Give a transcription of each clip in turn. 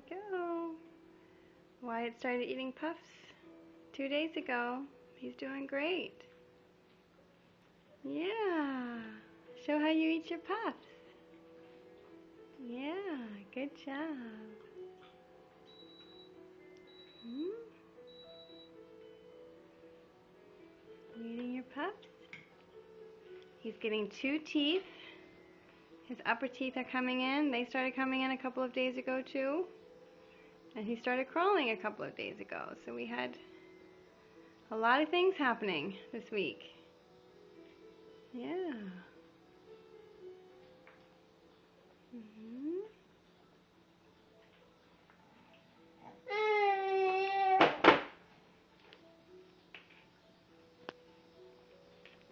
we go. Wyatt started eating puffs 2 days ago. He's doing great. Yeah. Show how you eat your puffs. Yeah, good job. You eating your puffs? He's getting 2 teeth. His upper teeth are coming in. They started coming in a couple of days ago too. And he started crawling a couple of days ago. So we had a lot of things happening this week. Yeah.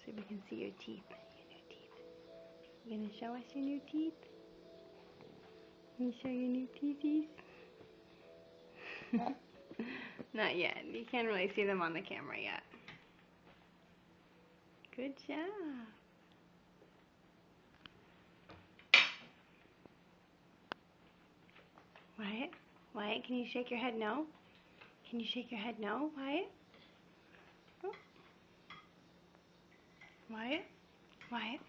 So we can see your teeth. Your new teeth. You gonna show us your new teeth? Can you show your new teethies? Not yet. You can't really see them on the camera yet. Good job. Wyatt? Wyatt, can you shake your head no? Can you shake your head no, Wyatt? Oh. Wyatt? Wyatt?